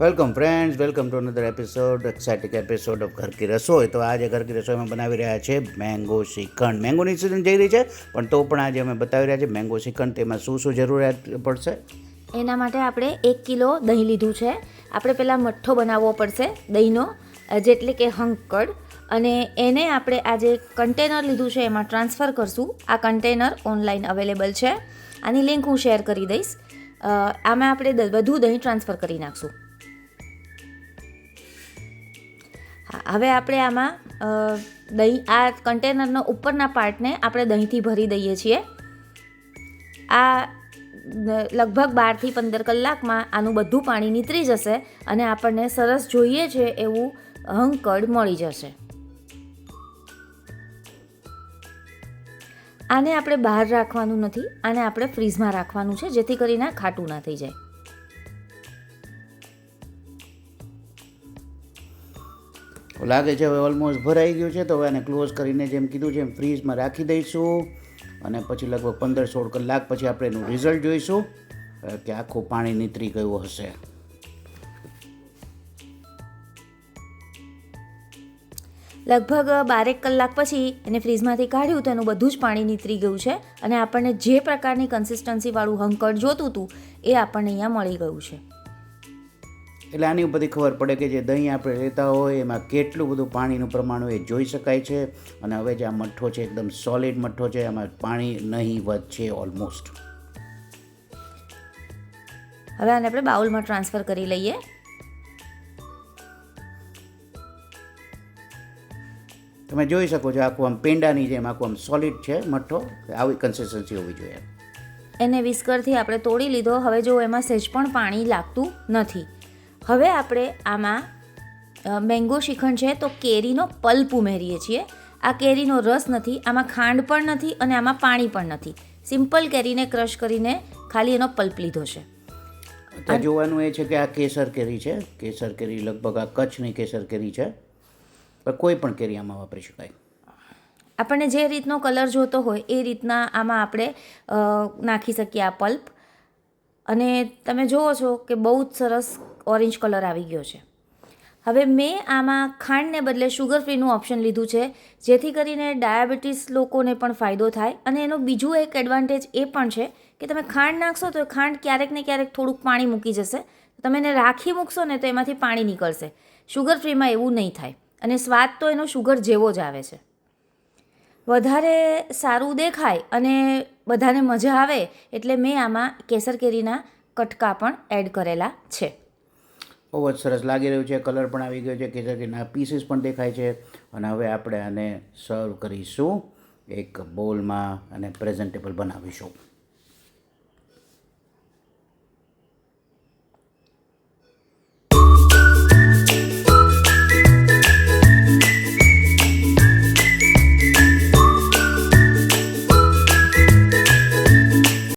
Welcome friends, welcome to another episode, exciting episode of ઘર કી રસોઈ. તો આજે ઘર કી રસોઈમાં બનાવી રહ્યા છે મેંગો શ્રીખંડ. મેંગોની સિઝન જઈ રહી છે, પણ તો પણ આજે અમે બતાવી રહ્યા છીએ મેંગો શ્રીખંડ. તેમાં શું શું જરૂરિયાત પડશે એના માટે આપણે 1 કિલો દહીં લીધું છે. આપણે પહેલાં મઠ્ઠો બનાવવો પડશે દહીંનો, જેટલે કે હંકડ, અને એને આપણે આ જે કન્ટેનર લીધું છે એમાં ટ્રાન્સફર કરશું. આ કન્ટેનર ઓનલાઈન અવેલેબલ છે, આની લિંક હું શેર કરી દઈશ. આમાં આપણે બધું દહીં ટ્રાન્સફર કરી નાખશું. હવે આપણે આમાં દહીં, આ કન્ટેનરના ઉપરના પાર્ટને આપણે દહીંથી ભરી દઈએ છીએ. આ લગભગ 12 થી 15 કલાકમાં આનું બધું પાણી નીતરી જશે અને આપણને સરસ જોઈએ છે એવું હંકડ મળી જશે. આને આપણે બહાર રાખવાનું નથી, આને આપણે ફ્રીઝમાં રાખવાનું છે, જેથી કરીને ખાટું ના થઈ જાય. લાગે છે હવે ઓલમોસ્ટ ભરાઈ ગયું છે, તો હવે આને ક્લોઝ કરીને જેમ કીધું છે એમ ફ્રીઝમાં રાખી દઈશું. અને પછી લગભગ 15-16 કલાક પછી આપણે એનું રિઝલ્ટ જોઈશું કે આખું પાણી નીતરી ગયું હશે. લગભગ 12 કલાક પછી એને ફ્રીઝમાંથી કાઢ્યું તો એનું બધું જ પાણી નીતરી ગયું છે અને આપણને જે પ્રકારની કન્સિસ્ટન્સીવાળું હંકડ જોતું હતું એ આપણને અહીંયા મળી ગયું છે. એટલે આની ઉપરથી ખબર પડે કે જે દહીં આપણે લેતા હોય એમાં કેટલું બધું પાણીનું પ્રમાણ હોય એ જોઈ શકાય છે. અને હવે જે આ મઠ્ઠો છે એકદમ સોલિડ મઠ્ઠો છે, એમાં પાણી નહીવત છે ઓલમોસ્ટ. હવે આને આપણે બાઉલમાં ટ્રાન્સફર કરી લઈએ. તમે જોઈ શકો છો આખું આમ પેંડાની જેમ આખું આમ સોલિડ છે મઠ્ઠો. આવી કન્સિસ્ટન્સી હોવી જોઈએ. એને વિસ્કરથી આપણે તોડી લીધો. હવે જો એમાં સહેજ પણ પાણી લાગતું નથી. હવે આપણે આમાં મેંગો શ્રીખંડ છે તો કેરીનો પલ્પ ઉમેરીએ છીએ. આ કેરીનો રસ નથી, આમાં ખાંડ પણ નથી અને આમાં પાણી પણ નથી. સિમ્પલ કેરીને ક્રશ કરીને ખાલી એનો પલ્પ લીધો છે. અત્યારે જોવાનું એ છે કે આ કેસર કેરી છે. કેસર કેરી લગભગ આ કચ્છની કેસર કેરી છે, પણ કોઈ પણ કેરી આમાં વાપરી શકાય. આપણને જે રીતનો કલર જોતો હોય એ રીતના આમાં આપણે નાખી શકીએ આ પલ્પ. અને તમે જુઓ છો કે બહુ જ સરસ ઓરેન્જ કલર આવી ગયો છે. હવે મેં આમાં ખાંડને બદલે શુગર ફ્રીનું ઓપ્શન લીધું છે, જેથી કરીને ડાયાબિટીસ લોકોને પણ ફાયદો થાય. અને એનું બીજું એક એડવાન્ટેજ એ પણ છે કે તમે ખાંડ નાખશો તો ખાંડ ક્યારેક ને ક્યારેક થોડુંક પાણી મૂકી જશે. તમે એને રાખી મૂકશો ને તો એમાંથી પાણી નીકળશે. શુગર ફ્રીમાં એવું નહીં થાય અને સ્વાદ તો એનો શુગર જેવો જ આવે છે. વધારે સારું દેખાય અને બધાને મજા આવે એટલે મેં આમાં કેસર કેરીના કટકા પણ એડ કરેલા છે. બહુ જ સરસ લાગી રહ્યું છે. કલર પણ આવી ગયો છે, કેસર કેરીના પીસીસ પણ દેખાય છે. અને હવે આપણે આને સર્વ કરીશું એક બોલમાં અને પ્રેઝન્ટેબલ બનાવીશું.